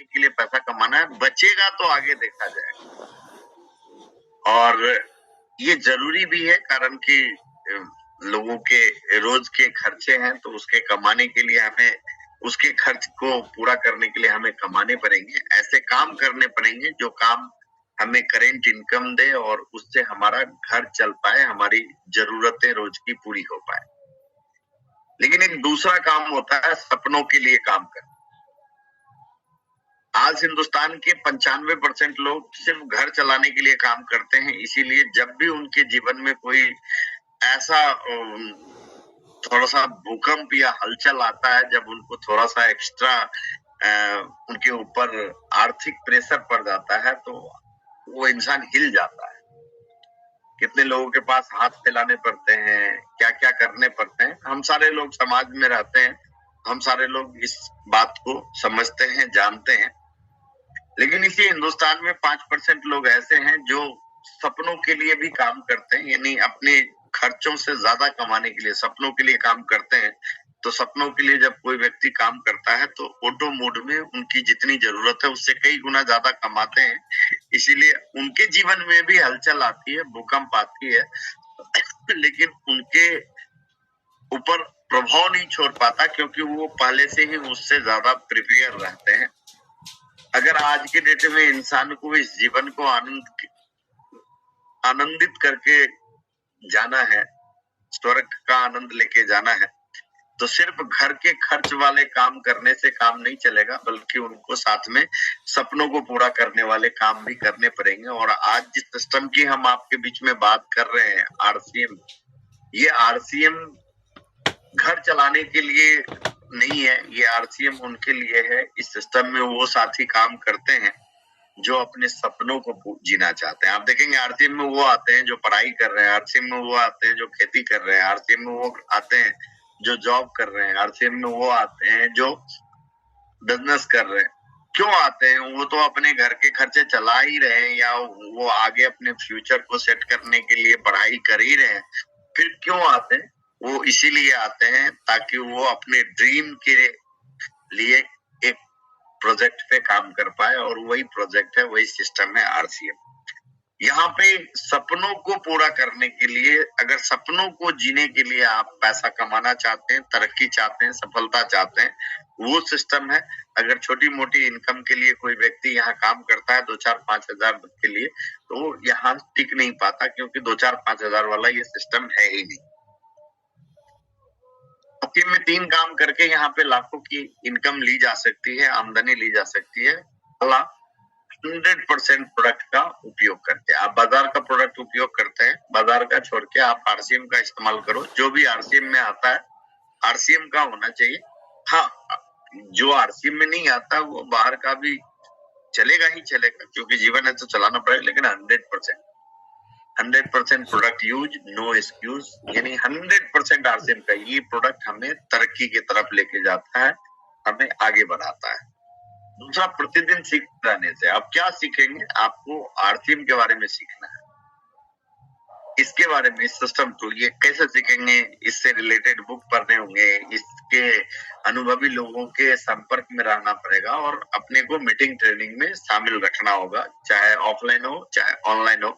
के लिए पैसा कमाना है, बचेगा तो आगे देखा जाएगा। और ये जरूरी भी है कारण कि लोगों के रोज के खर्चे हैं, तो उसके कमाने के लिए हमें उसके खर्च को पूरा करने के लिए हमें कमाने पड़ेंगे, ऐसे काम करने पड़ेंगे जो काम हमें करेंट इनकम दे और उससे हमारा घर चल पाए, हमारी जरूरतें रोज की पूरी हो पाए। लेकिन एक दूसरा काम होता है सपनों के लिए काम करना। आज हिंदुस्तान के 95% लोग सिर्फ घर चलाने के लिए काम करते हैं, इसीलिए जब भी उनके जीवन में कोई ऐसा थोड़ा सा भूकंप या हलचल आता है, जब उनको थोड़ा सा एक्स्ट्रा उनके ऊपर आर्थिक प्रेशर पड़ जाता है, तो वो इंसान हिल जाता है। कितने लोगों के पास हाथ फैलाने पड़ते हैं, क्या क्या करने पड़ते हैं। हम सारे लोग समाज में रहते हैं, हम सारे लोग इस बात को समझते हैं, जानते हैं। लेकिन इसी हिंदुस्तान में 5% लोग ऐसे हैं जो सपनों के लिए भी काम करते हैं, यानी अपने खर्चों से ज्यादा कमाने के लिए सपनों के लिए काम करते हैं। तो सपनों के लिए जब कोई व्यक्ति काम करता है तो ऑटो मोड में उनकी जितनी जरूरत है उससे कई गुना ज्यादा कमाते हैं, इसीलिए उनके जीवन में भी हलचल आती है, भूकंप आती है, लेकिन उनके ऊपर प्रभाव नहीं छोड़ पाता क्योंकि वो पहले से ही उससे ज्यादा प्रिपेयर रहते हैं। अगर आज के डेट में इंसान को इस जीवन को आनंदित करके जाना है, स्वर्ग का आनंद लेके जाना है, तो सिर्फ घर के खर्च वाले काम करने से काम नहीं चलेगा, बल्कि उनको साथ में सपनों को पूरा करने वाले काम भी करने पड़ेंगे। और आज जिस सिस्टम की हम आपके बीच में बात कर रहे हैं, आरसीएम, ये आरसीएम घर चलाने के लिए नहीं है, ये आरसीएम उनके लिए है। इस सिस्टम में वो साथी काम करते हैं जो अपने सपनों को जीना चाहते हैं। आप देखेंगे आरसीएम में वो आते हैं जो पढ़ाई कर रहे हैं, आरसीएम में वो आते हैं जो खेती कर रहे हैं, आरसीएम में वो आते हैं जो जॉब कर रहे हैं, आरसीएम में वो आते हैं जो बिजनेस कर रहे हैं। क्यों आते हैं? वो तो अपने घर के खर्चे चला ही रहे हैं या वो आगे अपने फ्यूचर को सेट करने के लिए पढ़ाई कर ही रहे हैं। फिर क्यों आते हैं? वो इसीलिए आते हैं ताकि वो अपने ड्रीम के लिए एक प्रोजेक्ट पे काम कर पाए, और वही प्रोजेक्ट है, वही सिस्टम है आरसीएम। यहाँ पे सपनों को पूरा करने के लिए, अगर सपनों को जीने के लिए आप पैसा कमाना चाहते हैं, तरक्की चाहते हैं, सफलता चाहते हैं, वो सिस्टम है। अगर छोटी मोटी इनकम के लिए कोई व्यक्ति यहाँ काम करता है 2-4-5 हजार के लिए, तो वो यहाँ टिक नहीं पाता क्योंकि 2-4-5 हजार वाला ये सिस्टम है ही नहीं। दिन में 3 काम करके यहाँ पे लाखों की इनकम ली जा सकती है, आमदनी ली जा सकती है। 100% प्रोडक्ट का उपयोग करते हैं। आप बाजार का प्रोडक्ट उपयोग करते हैं, बाजार का छोड़ के आप आरसीएम का इस्तेमाल करो। जो भी आरसीएम में आता है, आरसीएम का होना चाहिए। हाँ, जो आरसीएम में नहीं आता वो बाहर का भी चलेगा ही चलेगा, क्योंकि जीवन है तो चलाना पड़ेगा, लेकिन 100% प्रोडक्ट यूज, नो एक्सक्यूज, यानी 100% आरसीएम का ये प्रोडक्ट हमें तरक्की की तरफ लेके जाता है, हमें आगे बढ़ाता है। दूसरा, प्रतिदिन सीखते रहने से। आप क्या सीखेंगे? आपको आरसीएम के बारे में सीखना है, इसके बारे में, इस सिस्टम को ये कैसे सीखेंगे, इससे रिलेटेड बुक पढ़ने होंगे, इसके अनुभवी लोगों के संपर्क में रहना पड़ेगा और अपने को मीटिंग ट्रेनिंग में शामिल रखना होगा, चाहे ऑफलाइन हो चाहे ऑनलाइन हो।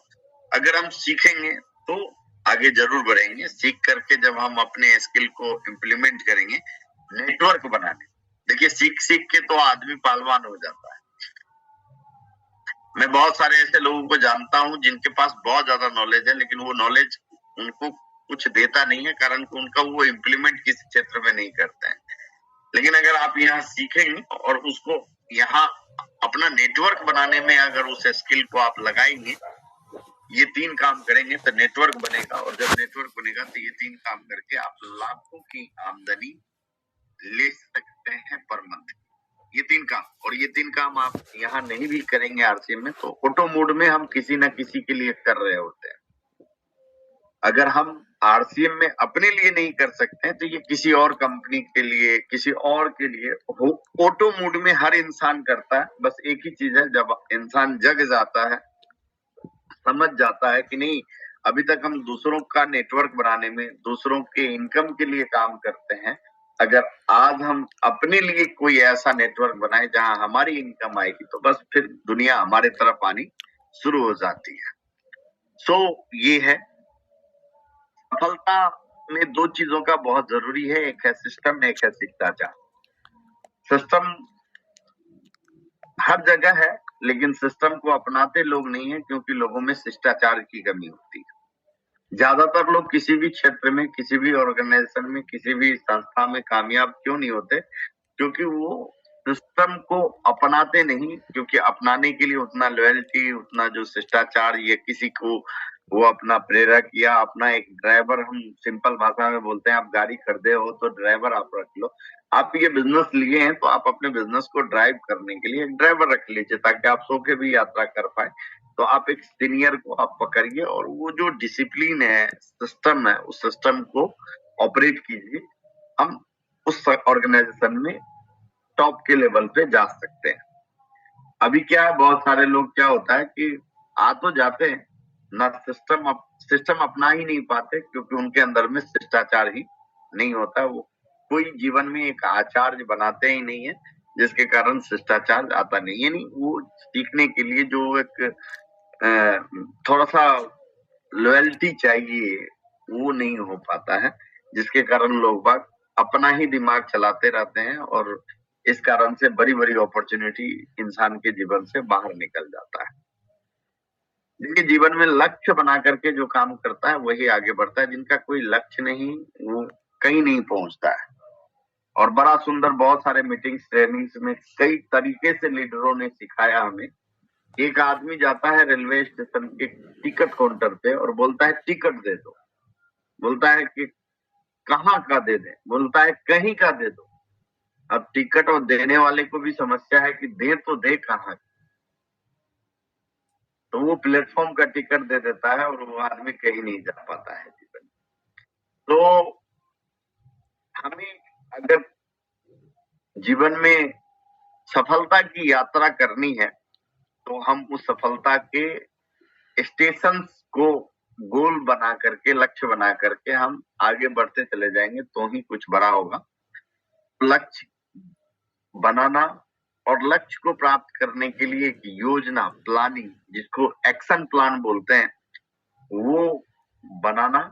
अगर हम सीखेंगे तो आगे जरूर बढ़ेंगे। सीख करके जब हम अपने स्किल को इम्प्लीमेंट करेंगे, नेटवर्क बनाने, देखिए सीख सीख के तो आदमी पहलवान हो जाता है। मैं बहुत सारे ऐसे लोगों को जानता हूं जिनके पास बहुत ज्यादा नॉलेज है, लेकिन वो नॉलेज उनको कुछ देता नहीं है, कारण कि उनका वो इम्प्लीमेंट किसी क्षेत्र में नहीं करते हैं। लेकिन अगर आप यहाँ सीखेंगे और उसको यहाँ अपना नेटवर्क बनाने में अगर उस स्किल को आप लगाएंगे, ये 3 काम करेंगे तो नेटवर्क बनेगा, और जब नेटवर्क बनेगा तो ये 3 काम करके आप लाखों की आमदनी ले सकते हैं पर मंथ। ये 3 काम, और ये 3 काम आप यहाँ नहीं भी करेंगे आरसीएम में, तो ऑटो मोड में हम किसी ना किसी के लिए कर रहे होते हैं। अगर हम आरसीएम में अपने लिए नहीं कर सकते हैं तो ये किसी और कंपनी के लिए, किसी और के लिए ऑटो मोड में हर इंसान करता है। बस एक ही चीज है, जब इंसान जग जाता है, समझ जाता है कि नहीं, अभी तक हम दूसरों का नेटवर्क बनाने में, दूसरों के इनकम के लिए काम करते हैं, अगर आज हम अपने लिए कोई ऐसा नेटवर्क बनाए जहां हमारी इनकम आएगी, तो बस फिर दुनिया हमारे तरफ आनी शुरू हो जाती है। सो ये है, सफलता में दो चीजों का बहुत जरूरी है, एक है सिस्टम, एक है शिष्टाचार। सिस्टम हर जगह है, लेकिन सिस्टम को अपनाते लोग नहीं है, क्योंकि लोगों में शिष्टाचार की कमी होती है। ज्यादातर लोग किसी भी क्षेत्र में, किसी भी ऑर्गेनाइजेशन में, किसी भी संस्था में कामयाब क्यों नहीं होते? क्योंकि वो सिस्टम को अपनाते नहीं, क्योंकि अपनाने के लिए उतना लॉयल्टी, उतना जो शिष्टाचार, ये किसी को वो अपना प्रेरक या अपना एक ड्राइवर, हम सिंपल भाषा में बोलते हैं, आप गाड़ी खरीदे हो तो ड्राइवर आप रख लो। आप ये बिजनेस लिए हैं तो आप अपने बिजनेस को ड्राइव करने के लिए एक ड्राइवर रख लीजिए, ताकि आप सो के भी यात्रा कर पाए। तो आप एक सीनियर को आप पकड़िए और वो जो डिसिप्लिन है, सिस्टम है, उस सिस्टम को ऑपरेट कीजिए। हम उस ऑर्गेनाइजेशन में टॉप के लेवल पे जा सकते हैं। अभी क्या है, बहुत सारे लोग क्या होता है कि आ तो जाते हैं ना, सिस्टम अपना ही नहीं पाते, क्योंकि उनके अंदर में शिष्टाचार ही नहीं होता। वो कोई जीवन में एक आचार्य बनाते ही नहीं है, जिसके कारण शिष्टाचार आता नहीं है। नहीं, वो सीखने के लिए जो एक थोड़ा सा लॉयल्टी चाहिए, वो नहीं हो पाता है, जिसके कारण लोग बाग अपना ही दिमाग चलाते रहते हैं, और इस कारण से बड़ी बड़ी अपॉर्चुनिटी इंसान के जीवन से बाहर निकल जाता है। जिनके जीवन में लक्ष्य बना करके जो काम करता है वही आगे बढ़ता है, जिनका कोई लक्ष्य नहीं, वो कहीं नहीं पहुंचता है। और बड़ा सुंदर, बहुत सारे मीटिंग्स, ट्रेनिंग्स में कई तरीके से लीडरों ने सिखाया हमें। एक आदमी जाता है रेलवे स्टेशन के टिकट काउंटर पे और बोलता है टिकट दे दो। बोलता है कि कहाँ का दे दे? बोलता है कहीं का दे दो। अब टिकट और देने वाले को भी समस्या है कि दे तो दे कहाँ? तो वो प्लेटफॉर्म का टिकट दे देता है और वो आदमी कहीं नहीं जा पाता है जीवन। तो हमें अगर जीवन में सफलता की यात्रा करनी है, तो हम उस सफलता के स्टेशन को गोल बना करके, लक्ष्य बना करके हम आगे बढ़ते चले जाएंगे, तो ही कुछ बड़ा होगा। लक्ष्य बनाना और लक्ष्य को प्राप्त करने के लिए एक योजना, प्लानिंग, जिसको एक्शन प्लान बोलते हैं, वो बनाना,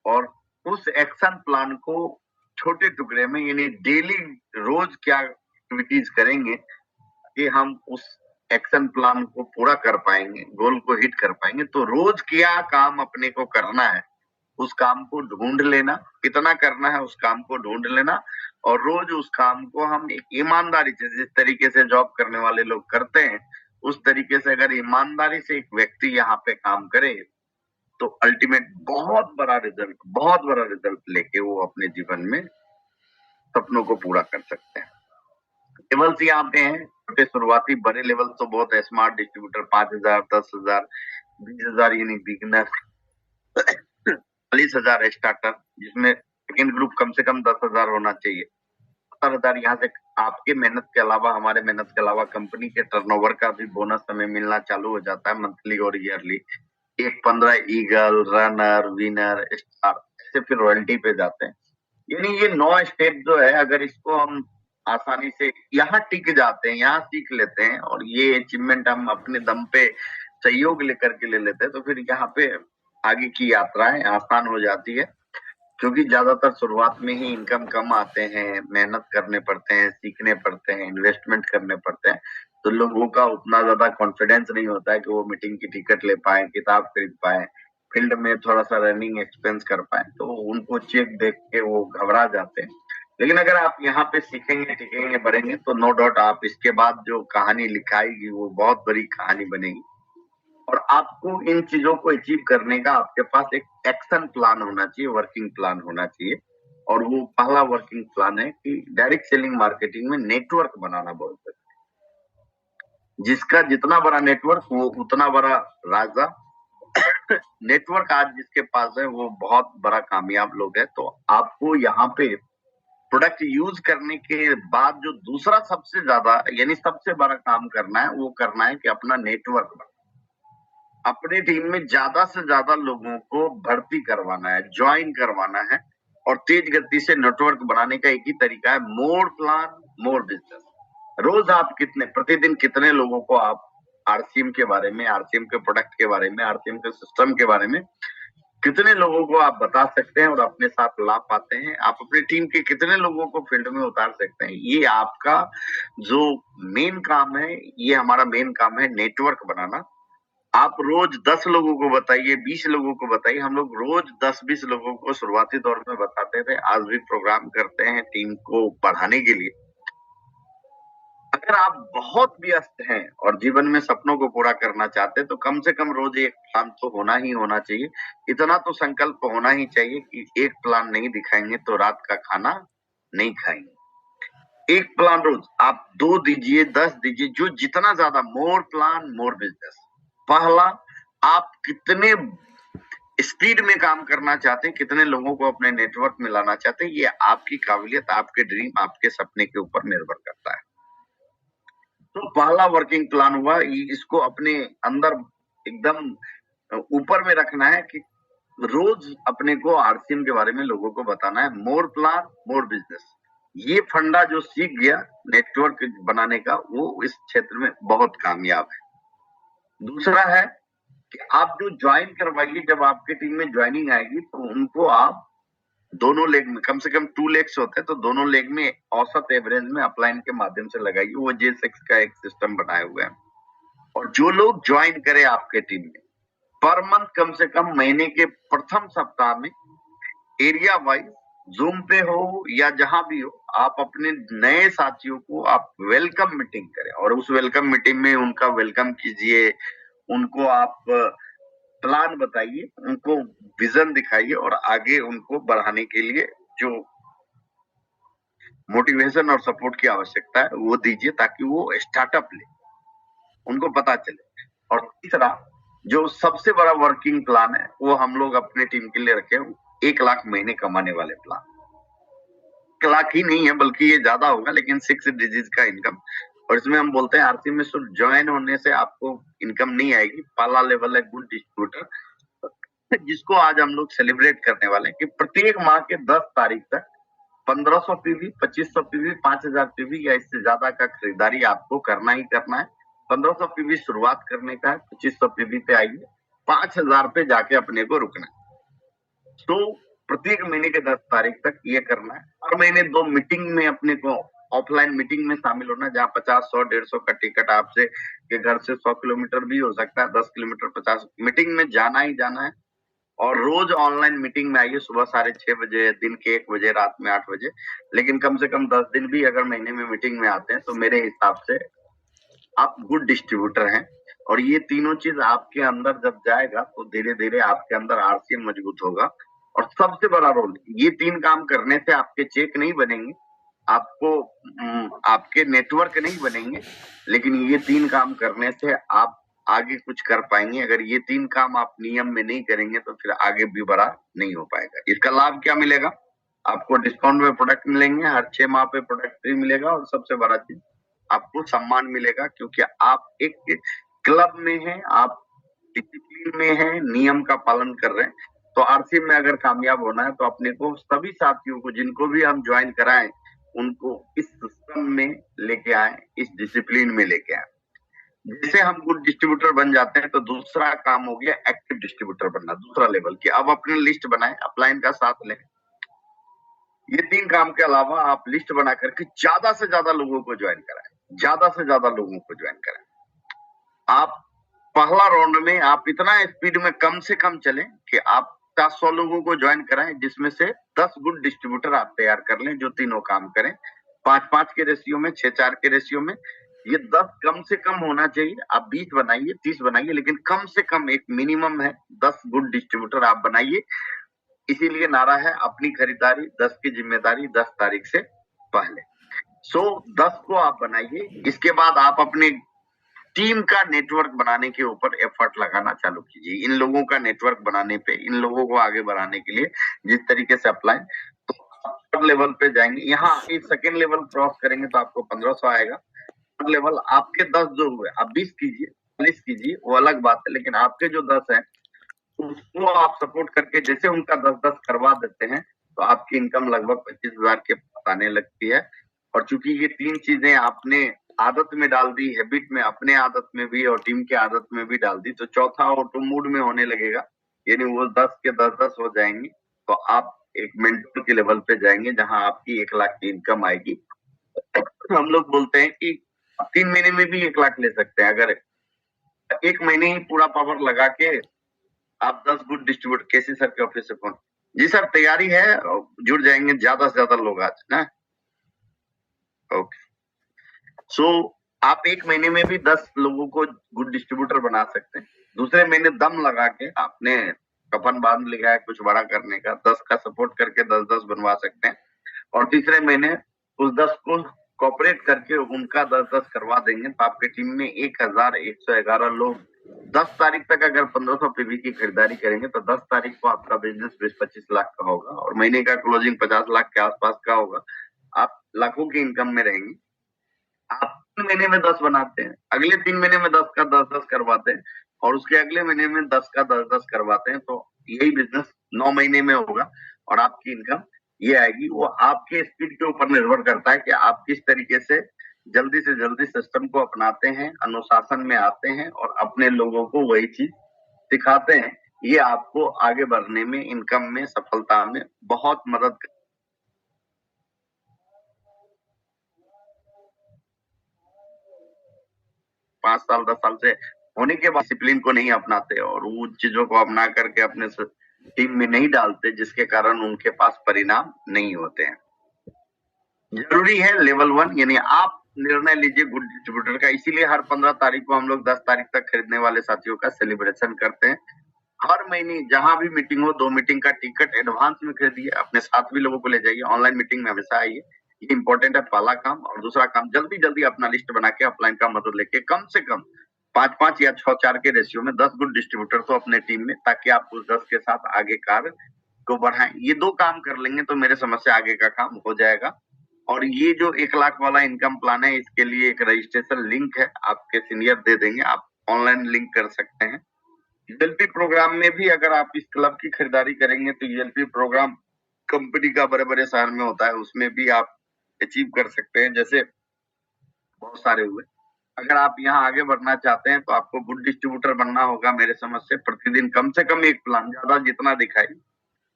और उस एक्शन प्लान को छोटे टुकड़े में, यानी डेली रोज क्या एक्टिविटीज करेंगे कि हम उस एक्शन प्लान को पूरा कर पाएंगे, गोल को हिट कर पाएंगे। तो रोज क्या काम अपने को करना है, उस काम को ढूंढ लेना, कितना करना है उस काम को ढूंढ लेना, और रोज उस काम को हम एक ईमानदारी से, जिस तरीके से जॉब करने वाले लोग करते हैं, उस तरीके से अगर ईमानदारी से एक व्यक्ति यहाँ पे काम करे, तो अल्टीमेट बहुत बड़ा रिजल्ट लेके वो अपने जीवन में सपनों को पूरा कर सकते हैं। लेवल्स यहाँ पे हैं, छोटे शुरुआती, बड़े लेवल तो बहुत है। स्मार्ट डिस्ट्रीब्यूटर 5,000, 10,000, 20,000 यानी बिगनर, 40,000 स्टार्टर, जिसमें सेकेंड ग्रुप कम से कम 10,000 होना चाहिए। 70,000 यहाँ से आपके मेहनत के अलावा, हमारे मेहनत के अलावा कंपनी के टर्नओवर का भी बोनस हमें मिलना चालू हो जाता है, मंथली और ईयरली। एक 15 ईगल, रनर, विनर, स्टार, ऐसे फिर रॉयल्टी पे जाते हैं। यानी ये 9 स्टेप जो है, अगर इसको हम आसानी से यहाँ टिक जाते हैं, यहाँ सीख लेते हैं, और ये अचीवमेंट हम अपने दम पे सहयोग लेकर के ले लेते हैं, तो फिर यहाँ पे आगे की यात्राएं आसान हो जाती है। क्योंकि ज्यादातर शुरुआत में ही इनकम कम आते हैं, मेहनत करने पड़ते हैं, सीखने पड़ते हैं, इन्वेस्टमेंट करने पड़ते हैं, तो लोगों का उतना ज्यादा कॉन्फिडेंस नहीं होता है कि वो मीटिंग की टिकट ले पाए, किताब खरीद पाए, फील्ड में थोड़ा सा रनिंग एक्सपेंस कर पाए, तो उनको चेक देख के वो घबरा जाते हैं। लेकिन अगर आप यहाँ पे सीखेंगे, टिकेंगे, बढ़ेंगे, तो नो डाउट आप इसके बाद जो कहानी लिखाएगी वो बहुत बड़ी कहानी बनेगी। और आपको इन चीजों को अचीव करने का आपके पास एक एक्शन प्लान होना चाहिए, वर्किंग प्लान होना चाहिए। और वो पहला वर्किंग प्लान है कि डायरेक्ट सेलिंग मार्केटिंग में नेटवर्क बनाना बोलते हैं। जिसका जितना बड़ा नेटवर्क, वो उतना बड़ा राजा। नेटवर्क आज जिसके पास है वो बहुत बड़ा कामयाब लोग है। तो आपको यहाँ पे प्रोडक्ट यूज करने के बाद जो दूसरा सबसे ज्यादा, यानी सबसे बड़ा काम करना है, वो करना है कि अपना नेटवर्क बनाना, अपने टीम में ज्यादा से ज्यादा लोगों को भर्ती करवाना है, ज्वाइन करवाना है, और तेज गति से नेटवर्क बनाने का एक ही तरीका है, मोर प्लान मोर बिजनेस। रोज आप प्रतिदिन कितने लोगों को आप आरसीएम के बारे में, आरसीएम के प्रोडक्ट के बारे में, आरसीएम के सिस्टम के बारे में कितने लोगों को आप बता सकते हैं और अपने साथ ला पाते हैं, आप अपनी टीम के कितने लोगों को फील्ड में उतार सकते हैं। ये आपका जो मेन काम है, ये हमारा मेन काम है, नेटवर्क बनाना। आप रोज 10 लोगों को बताइए, 20 लोगों को बताइए। हम लोग रोज 10-20 लोगों को शुरुआती दौर में बताते थे, आज भी प्रोग्राम करते हैं टीम को बढ़ाने के लिए। अगर आप बहुत व्यस्त हैं और जीवन में सपनों को पूरा करना चाहते हैं तो कम से कम रोज एक प्लान तो होना ही होना चाहिए। इतना तो संकल्प होना ही चाहिए कि एक प्लान नहीं दिखाएंगे तो रात का खाना नहीं खाएंगे। एक प्लान रोज आप 2 दीजिए, 10 दीजिए, जो जितना ज्यादा, मोर प्लान मोर बिजनेस। पहला, आप कितने स्पीड में काम करना चाहते हैं, कितने लोगों को अपने नेटवर्क में लाना चाहते हैं, ये आपकी काबिलियत, आपके ड्रीम, आपके सपने के ऊपर निर्भर करता है। तो पहला वर्किंग प्लान हुआ, इसको अपने अंदर एकदम ऊपर में रखना है कि रोज अपने को आरसीएम के बारे में लोगों को बताना है। मोर प्लान मोर बिजनेस, ये फंडा जो सीख गया नेटवर्क बनाने का, वो इस क्षेत्र में बहुत कामयाब है। दूसरा है कि आप जो ज्वाइन करवाइए, जब आपके टीम में ज्वाइनिंग आएगी तो उनको आप दोनों लेग में, कम से कम 2 लेग्स होते हैं तो दोनों लेग में औसत एवरेज में अपलाइन के माध्यम से लगाइए। वो J6 का एक सिस्टम बनाए हुए हैं। और जो लोग ज्वाइन करे आपके टीम में, पर मंथ कम से कम महीने के प्रथम सप्ताह में एरिया वाइज जूम पे हो या जहां भी हो, आप अपने नए साथियों को आप वेलकम मीटिंग करें और उस वेलकम मीटिंग में उनका वेलकम कीजिए, उनको आप प्लान बताइए, उनको विजन दिखाइए और आगे उनको बढ़ाने के लिए जो मोटिवेशन और सपोर्ट की आवश्यकता है वो दीजिए, ताकि वो स्टार्टअप ले, उनको पता चले। और तीसरा, जो सबसे बड़ा वर्किंग प्लान है, वो हम लोग अपने टीम के लिए रखे 1 लाख महीने कमाने वाले प्लान। 1 लाख ही नहीं है, बल्कि ये ज्यादा होगा, लेकिन 6 डिजिट का इनकम। और इसमें हम बोलते हैं आरसी में सिर्फ ज्वाइन होने से आपको इनकम नहीं आएगी। पहला लेवल है गुड डिस्ट्रीब्यूटर, जिसको आज हम लोग सेलिब्रेट करने वाले हैं कि प्रत्येक माह के 10 तारीख तक 1500 पीवी, 2500 पीवी, 5000 पीवी या इससे ज्यादा का खरीदारी आपको करना ही करना है। 1500 पीवी शुरुआत करने का है, 2500 पीवी पे आइए, 5000 पे जाके अपने को रुकना है। तो प्रत्येक महीने के 10 तारीख तक ये करना है। हर महीने 2 मीटिंग में अपने को ऑफलाइन मीटिंग में शामिल होना, जहाँ 50, 100, 150 का टिकट आपसे के घर से 100 किलोमीटर भी हो सकता है, 10 किलोमीटर, 50 मीटिंग में जाना ही जाना है। और रोज ऑनलाइन मीटिंग में आइए, सुबह 6:30 बजे, दिन के 1 बजे, रात में 8 बजे। लेकिन कम से कम 10 दिन भी अगर महीने में मीटिंग में आते हैं तो मेरे हिसाब से आप गुड डिस्ट्रीब्यूटर हैं। और ये तीनों चीज आपके अंदर जब जाएगा तो धीरे धीरे आपके अंदर आरसीएम मजबूत होगा। और सबसे बड़ा रोल, ये 3 काम करने से आपके चेक नहीं बनेंगे, आपको आपके नेटवर्क नहीं बनेंगे, लेकिन ये 3 काम करने से आप आगे कुछ कर पाएंगे। अगर ये 3 काम आप नियम में नहीं करेंगे तो फिर आगे भी बड़ा नहीं हो पाएगा। इसका लाभ क्या मिलेगा? आपको डिस्काउंट में प्रोडक्ट मिलेंगे, हर 6 माह पे प्रोडक्ट फ्री मिलेगा, और सबसे बड़ा चीज आपको सम्मान मिलेगा, क्योंकि आप एक क्लब में हैं, आप डिसिप्लिन में हैं, नियम का पालन कर रहे हैं। तो आरसी में अगर कामयाब होना है तो अपने को सभी साथियों को, जिनको भी हम ज्वाइन कराएं, उनको इस सिस्टम में लेके आए, इस डिसिप्लिन में लेके आए। जैसे हम गुड डिस्ट्रीब्यूटर बन जाते हैं तो दूसरा काम हो गया एक्टिव डिस्ट्रीब्यूटर बनना, दूसरा लेवल की। अब अपनी लिस्ट बनाएं, अपलाइन का साथ लें। ये 3 काम के अलावा आप लिस्ट बना करके ज्यादा से ज्यादा लोगों को ज्वाइन कराएं, ज्यादा से ज्यादा लोगों को ज्वाइन कराएं। आप पहला राउंड में आप इतना स्पीड में कम से कम चलें कि आप 100 लोगों को ज्वाइन कराएं, जिसमें से 10 गुड डिस्ट्रीब्यूटर आप तैयार कर लें जो तीनों काम करें, 5-5 के रेशियो में, 6-4 के रेशियो में। ये 10 कम से कम होना चाहिए। आप 20 बनाइए, 30 बनाइए, लेकिन कम से कम एक मिनिमम है 10 गुड डिस्ट्रीब्यूटर आप बनाइए। इसीलिए नारा है अपनी खरीदारी 10 की जिम्मेदारी 10 तारीख से पहले। 10 को आप बनाइए। इसके बाद आप अपने टीम का नेटवर्क बनाने के ऊपर एफर्ट लगाना चालू कीजिए। इन लोगों का नेटवर्क बनाने पे, इन लोगों को आगे बढ़ाने के लिए जिस तरीके से अप्लाई, तो थर्ड लेवल पे जाएंगे। यहाँ एक सेकेंड लेवल क्रॉस करेंगे तो आपको 1500 आएगा। थर्ड लेवल आपके 10 जो हुए, आप 20 कीजिए, 40 कीजिए, वो अलग बात है, लेकिन आपके जो 10 है उसको आप सपोर्ट करके जैसे उनका 10-10 करवा देते हैं तो आपकी इनकम लगभग 25,000 के पास आने लगती है। और चूंकि ये 3 चीजें आपने आदत में डाल दी, हैबिट में, अपने आदत में भी और टीम के आदत में भी डाल दी, तो चौथा ऑटो मूड में होने लगेगा, यानी वो 10 के 10-10 हो जाएंगे, तो आप एक मेंटर के लेवल पे जाएंगे जहां आपकी 1 लाख की इनकम आएगी। हम लोग बोलते हैं कि 3 महीने में भी 1 लाख ले सकते हैं, अगर 1 महीने ही पूरा पावर लगा के आप 10 गुड डिस्ट्रीब्यूटर। केसी सर के ऑफिस से फोन, जी सर तैयारी है, जुड़ जाएंगे ज्यादा से ज्यादा लोग आज ना। ओके, सो आप 1 महीने में भी 10 लोगों को गुड डिस्ट्रीब्यूटर बना सकते हैं। दूसरे महीने दम लगा के आपने कफन बांध लिया है कुछ बड़ा करने का, 10 का सपोर्ट करके 10-10 बनवा सकते हैं। और तीसरे महीने उस 10 को कॉपरेट करके उनका 10-10 करवा देंगे, तो आपकी टीम में 1111 लोग 10 तारीख तक अगर 1500 पीवी की खरीदारी करेंगे तो 10 तारीख को आपका बिजनेस 20-25 लाख का होगा और महीने का क्लोजिंग 50 लाख के आसपास का होगा। आप लाखों की इनकम में रहेंगे। आप 3 महीने में 10 बनाते हैं, अगले 3 महीने में 10 का 10-10 करवाते हैं और उसके अगले महीने में 10 का 10-10 करवाते हैं, तो यही बिजनेस 9 महीने में होगा और आपकी इनकम ये आएगी। वो आपके स्पीड के ऊपर निर्भर करता है कि आप किस तरीके से जल्दी सिस्टम को अपनाते हैं, अनुशासन में आते हैं और अपने लोगों को वही चीज सिखाते हैं। ये आपको आगे बढ़ने में, इनकम में, सफलता में बहुत मदद 5 साल 10 साल से होने के बाद डिसिप्लिन को नहीं अपनाते और वो चीजों को अपना करके अपने टीम में नहीं डालते, जिसके कारण उनके पास परिणाम नहीं होते हैं। जरूरी है लेवल 1, यानी आप निर्णय लीजिए गुड डिस्ट्रीब्यूटर का। इसीलिए हर 15 तारीख को हम लोग 10 तारीख तक खरीदने वाले साथियों का सेलिब्रेशन करते हैं। हर महीने जहां भी मीटिंग हो, 2 मीटिंग का टिकट एडवांस में खरीदिए, अपने साथ भी लोगों को ले जाइए, ऑनलाइन मीटिंग में हमेशा आइए। ये इंपॉर्टेंट है, पहला काम। और दूसरा काम, जल्दी अपना लिस्ट बना के अपलाइन का मदद लेके कम से कम 5-5 या 6-4 के रेशियो में 10 गुड डिस्ट्रीब्यूटर तो अपने टीम में, ताकि आप उस 10 के साथ आगे कार्य को बढ़ाएं। ये 2 काम कर लेंगे तो मेरे समझ से आगे का काम हो जाएगा। और ये जो 1 लाख वाला इनकम प्लान है, इसके लिए एक रजिस्ट्रेशन लिंक है, आपके सीनियर दे देंगे, आप ऑनलाइन लिंक कर सकते हैं। यूएलपी प्रोग्राम में भी अगर आप इस क्लब की खरीदारी करेंगे तो यूएलपी प्रोग्राम कंपनी का बड़े-बड़े शहर में होता है, उसमें भी आप अचीव कर सकते हैं, जैसे बहुत सारे हुए। अगर आप यहाँ आगे बढ़ना चाहते हैं तो आपको गुड डिस्ट्रीब्यूटर बनना होगा मेरे समझ से। प्रतिदिन कम से कम 1 प्लान, ज्यादा जितना दिखाई,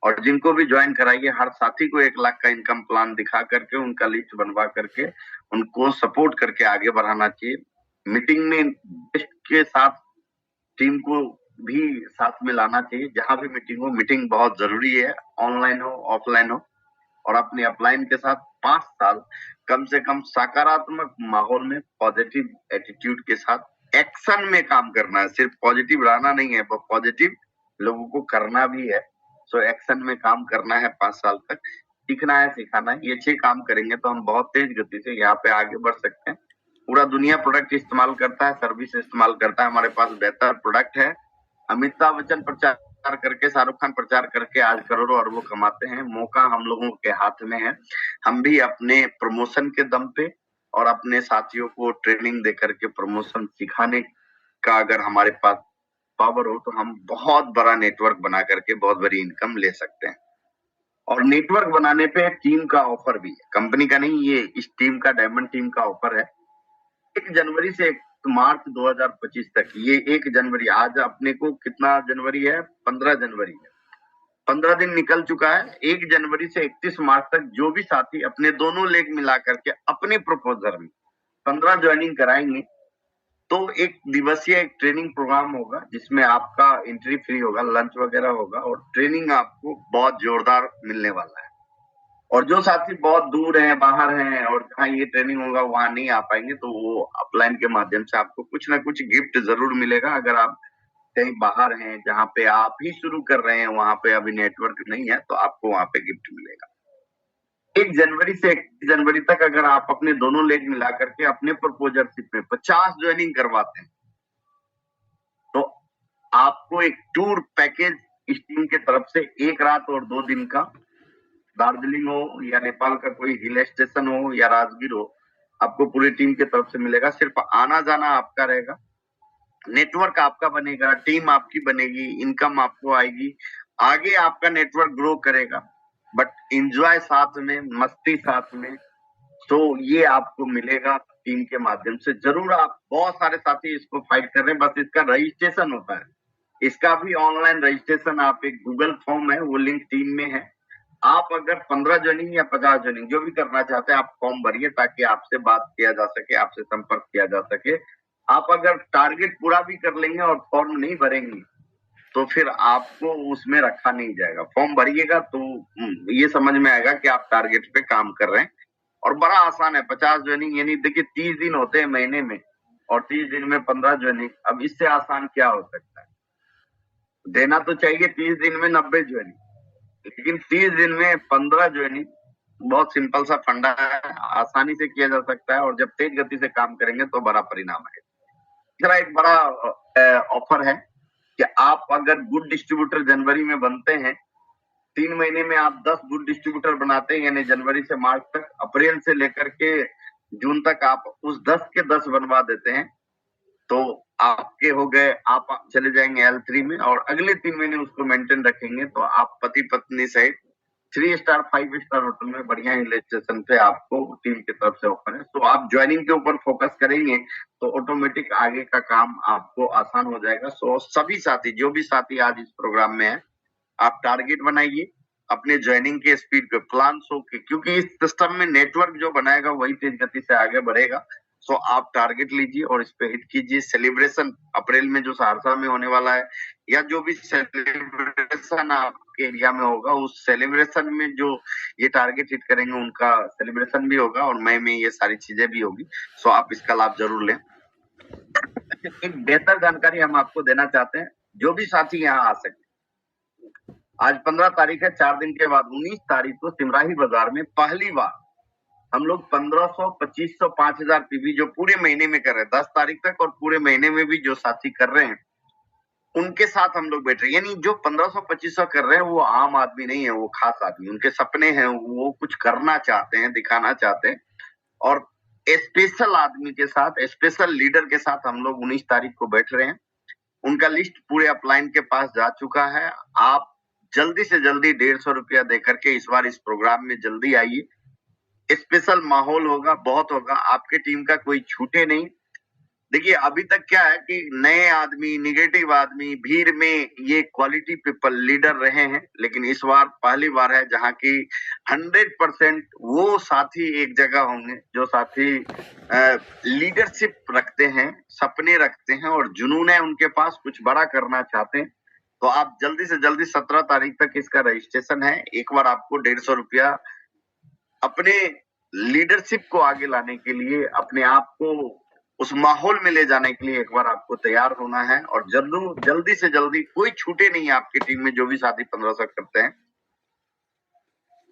और जिनको भी ज्वाइन कराइए हर साथी को 1 लाख का इनकम प्लान दिखा करके, उनका लिस्ट बनवा करके, उनको सपोर्ट करके आगे बढ़ाना चाहिए। मीटिंग में बेस्ट के साथ टीम को भी साथ में लाना चाहिए। जहां भी मीटिंग हो, मीटिंग बहुत जरूरी है, ऑनलाइन हो ऑफलाइन हो। और अपने अपलाइन के साथ 5 साल कम से कम सकारात्मक माहौल में, पॉजिटिव एटीट्यूड के साथ एक्शन में काम करना है। सिर्फ पॉजिटिव रहना नहीं है, पॉजिटिव लोगों को करना भी है। सो एक्शन में काम करना है 5 साल तक, सीखना है, सिखाना है। ये 6 काम करेंगे तो हम बहुत तेज गति से यहाँ पे आगे बढ़ सकते हैं। पूरा दुनिया प्रोडक्ट इस्तेमाल करता है, सर्विस इस्तेमाल करता है, हमारे पास बेहतर प्रोडक्ट है। अमिताभ बच्चन प्रचार करके, शाहरुख खान प्रचार करके आज करोड़ों अरबों कमाते हैं। मौका हम लोगों के हाथ में है। हम भी अपने प्रमोशन के दम पे और अपने साथियों को ट्रेनिंग दे करके प्रमोशन सिखाने का अगर हमारे पास पावर हो तो हम बहुत बड़ा नेटवर्क बना करके बहुत बड़ी इनकम ले सकते हैं। और नेटवर्क बनाने पे टीम का ऑफर भी है, कंपनी का नहीं, ये इस टीम का, डायमंड टीम का ऑफर है। 1 जनवरी से 1 मार्च 2025 तक, ये 1 जनवरी, आज अपने को कितना जनवरी है, 15 जनवरी है, 15 दिन निकल चुका है। 1 जनवरी से 31 मार्च तक जो भी साथी अपने दोनों लेग मिला करके अपने प्रपोजल में 15 ज्वाइनिंग कराएंगे तो 1 दिवसीय एक ट्रेनिंग प्रोग्राम होगा, जिसमें आपका एंट्री फ्री होगा, लंच वगैरह होगा और ट्रेनिंग आपको बहुत जोरदार मिलने वाला है। और जो साथी बहुत दूर हैं, बाहर हैं और जहाँ ये ट्रेनिंग होगा वहां नहीं आ पाएंगे, तो वो अपलाइन के माध्यम से आपको कुछ ना कुछ गिफ्ट जरूर मिलेगा। अगर आप कहीं बाहर हैं, जहाँ पे आप ही शुरू कर रहे हैं, वहां पे अभी नेटवर्क नहीं है, तो आपको वहां पे गिफ्ट मिलेगा। 1 जनवरी से 31 जनवरी तक अगर आप अपने दोनों लेग मिला करके अपने प्रपोजरशिप में 50 ज्वाइनिंग करवाते हैं तो आपको एक टूर पैकेज इस टीम की तरफ से 1 रात और 2 दिन का, दार्जिलिंग हो या नेपाल का कोई हिल स्टेशन हो या राजगीर हो, आपको पूरी टीम की तरफ से मिलेगा। सिर्फ आना जाना आपका रहेगा, नेटवर्क आपका बनेगा, टीम आपकी बनेगी, इनकम आपको आएगी, आगे आपका नेटवर्क ग्रो करेगा। बट एंजॉय साथ में, मस्ती साथ में। तो ये आपको मिलेगा टीम के माध्यम से। जरूर आप, बहुत सारे साथी इसको फाइट कर रहे हैं, बस इसका रजिस्ट्रेशन होता है। इसका भी ऑनलाइन रजिस्ट्रेशन, आप एक गूगल फॉर्म है, वो लिंक टीम में है। आप अगर 15 ज्वाइनिंग या 50 ज्वाइनिंग जो भी करना चाहते हैं, आप फॉर्म भरिए ताकि आपसे बात किया जा सके, आपसे संपर्क किया जा सके। आप अगर टारगेट पूरा भी कर लेंगे और फॉर्म नहीं भरेंगे तो फिर आपको उसमें रखा नहीं जाएगा। फॉर्म भरिएगा तो ये समझ में आएगा कि आप टारगेट पे काम कर रहे हैं। और बड़ा आसान है, 50 ज्वाइनिंग, यानी देखिए 30 दिन होते हैं महीने में, और 30 दिन में 15 ज्वाइनिंग। अब इससे आसान क्या हो सकता है? देना तो चाहिए 30 दिन में 90 ज्वाइनिंग, लेकिन 30 दिन में 15 ज्वाइनिंग बहुत सिंपल सा फंडा है, आसानी से किया जा सकता है। और जब तेज गति से काम करेंगे तो बड़ा परिणाम है। तीसरा एक बड़ा ऑफर है कि आप अगर गुड डिस्ट्रीब्यूटर जनवरी में बनते हैं, 3 महीने में आप 10 गुड डिस्ट्रीब्यूटर बनाते हैं, यानी जनवरी से मार्च तक, अप्रैल से लेकर के जून तक आप उस 10 के 10 बनवा देते हैं, तो आपके हो गए, आप चले जाएंगे L3 में, और अगले 3 महीने उसको मेंटेन रखेंगे तो आप पति पत्नी सहित 3 स्टार 5 स्टार होटल में बढ़िया हिल स्टेशन पे आपको टीम की तरफ से ऑफर है। तो आप ज्वाइनिंग के ऊपर फोकस करेंगे तो ऑटोमेटिक आगे का काम आपको आसान हो जाएगा। सो सभी साथी, जो भी साथी आज इस प्रोग्राम में है, आप टारगेट बनाइए अपने ज्वाइनिंग के स्पीड पे, प्लान सो के, क्योंकि इस सिस्टम में नेटवर्क जो बनाएगा वही तेज गति से आगे बढ़ेगा। सो आप टारगेट लीजिए और इस पे हिट कीजिए। सेलिब्रेशन अप्रैल में जो सहरसा में होने वाला है, या जो भी सेलिब्रेशन आपके एरिया में होगा, उस सेलिब्रेशन में जो ये टारगेट हिट करेंगे उनका सेलिब्रेशन भी होगा, और मई में ये सारी चीजें भी होगी। सो आप इसका लाभ जरूर लें। एक बेहतर जानकारी हम आपको देना चाहते हैं, जो भी साथी यहाँ आ सके। आज 15 तारीख है, 4 दिन के बाद 19 तारीख को सिमराही बाजार में पहली बार हम लोग 1500, 2500, 5000 पीवी जो पूरे महीने में कर रहे हैं, 10 तारीख तक, और पूरे महीने में भी जो साथी कर रहे हैं उनके साथ हम लोग बैठ रहे हैं। यानी जो 1500, 2500 कर रहे हैं वो आम आदमी नहीं है, वो खास आदमी, उनके सपने हैं, वो कुछ करना चाहते हैं, दिखाना चाहते हैं। और स्पेशल आदमी के साथ, स्पेशल लीडर के साथ हम लोग 19 तारीख को बैठ रहे हैं। उनका लिस्ट पूरे अपलाइन के पास जा चुका है। आप जल्दी से जल्दी 150 रुपया देकर के इस बार इस प्रोग्राम में जल्दी आइए। स्पेशल माहौल होगा, बहुत होगा, आपके टीम का कोई छूटे नहीं। देखिए अभी तक क्या है कि नए आदमी, निगेटिव आदमी, भीड़ में ये क्वालिटी पीपल लीडर रहे हैं, लेकिन इस बार पहली बार है जहां की 100% वो साथी एक जगह होंगे जो साथी लीडरशिप रखते हैं, सपने रखते हैं और जुनून है उनके पास, कुछ बड़ा करना चाहते हैं। तो आप जल्दी से जल्दी 17 तारीख तक इसका रजिस्ट्रेशन है। एक बार आपको 150 रुपया अपने लीडरशिप को आगे लाने के लिए, अपने आप को उस माहौल में ले जाने के लिए एक बार आपको तैयार होना है। और जल्दी से जल्दी, कोई छूटे नहीं आपकी टीम में, जो भी साथी 1500 करते हैं।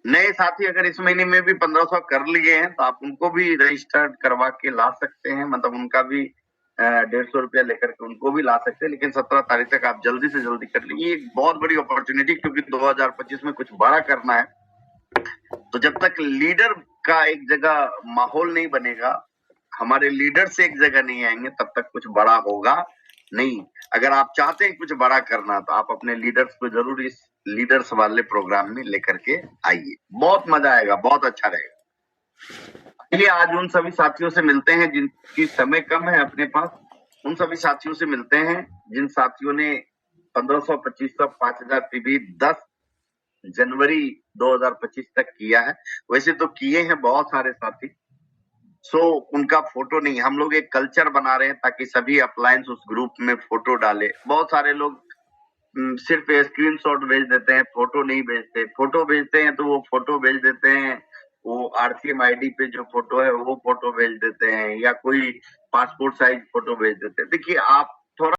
नए साथी अगर इस महीने में भी 1500 कर लिए हैं तो आप उनको भी रजिस्टर्ड करवा के ला सकते हैं, मतलब उनका भी 150 रुपया लेकर के उनको भी ला सकते हैं। लेकिन 17 तारीख तक आप जल्दी से जल्दी कर लीजिए, एक बहुत बड़ी अपॉर्चुनिटी, क्योंकि 2025 में कुछ बड़ा करना है। तो जब तक लीडर का एक जगह माहौल नहीं बनेगा, हमारे लीडर से एक जगह नहीं आएंगे, तब तक कुछ बड़ा होगा नहीं। अगर आप चाहते हैं कुछ बड़ा करना तो आप अपने लीडर्स को जरूर इस लीडर्स वाले प्रोग्राम में लेकर के आइए, बहुत मजा आएगा, बहुत अच्छा रहेगा। चलिए आज उन सभी साथियों से मिलते हैं जिनकी समय कम है अपने पास, उन सभी साथियों से मिलते हैं जिन साथियों ने 1500, 2500, 5000 पीवी 10 जनवरी 2025 तक किया है। वैसे तो किए हैं बहुत सारे साथी, सो उनका फोटो नहीं, हम लोग एक कल्चर बना रहे हैं ताकि सभी अपलायंस उस ग्रुप में फोटो डाले। बहुत सारे लोग सिर्फ स्क्रीनशॉट भेज देते हैं, फोटो नहीं भेजते। फोटो भेजते हैं तो वो फोटो भेज देते हैं, वो आरसीएम आईडी पे जो फोटो है वो फोटो भेज देते हैं, या कोई पासपोर्ट साइज फोटो भेज देते हैं। देखिए आप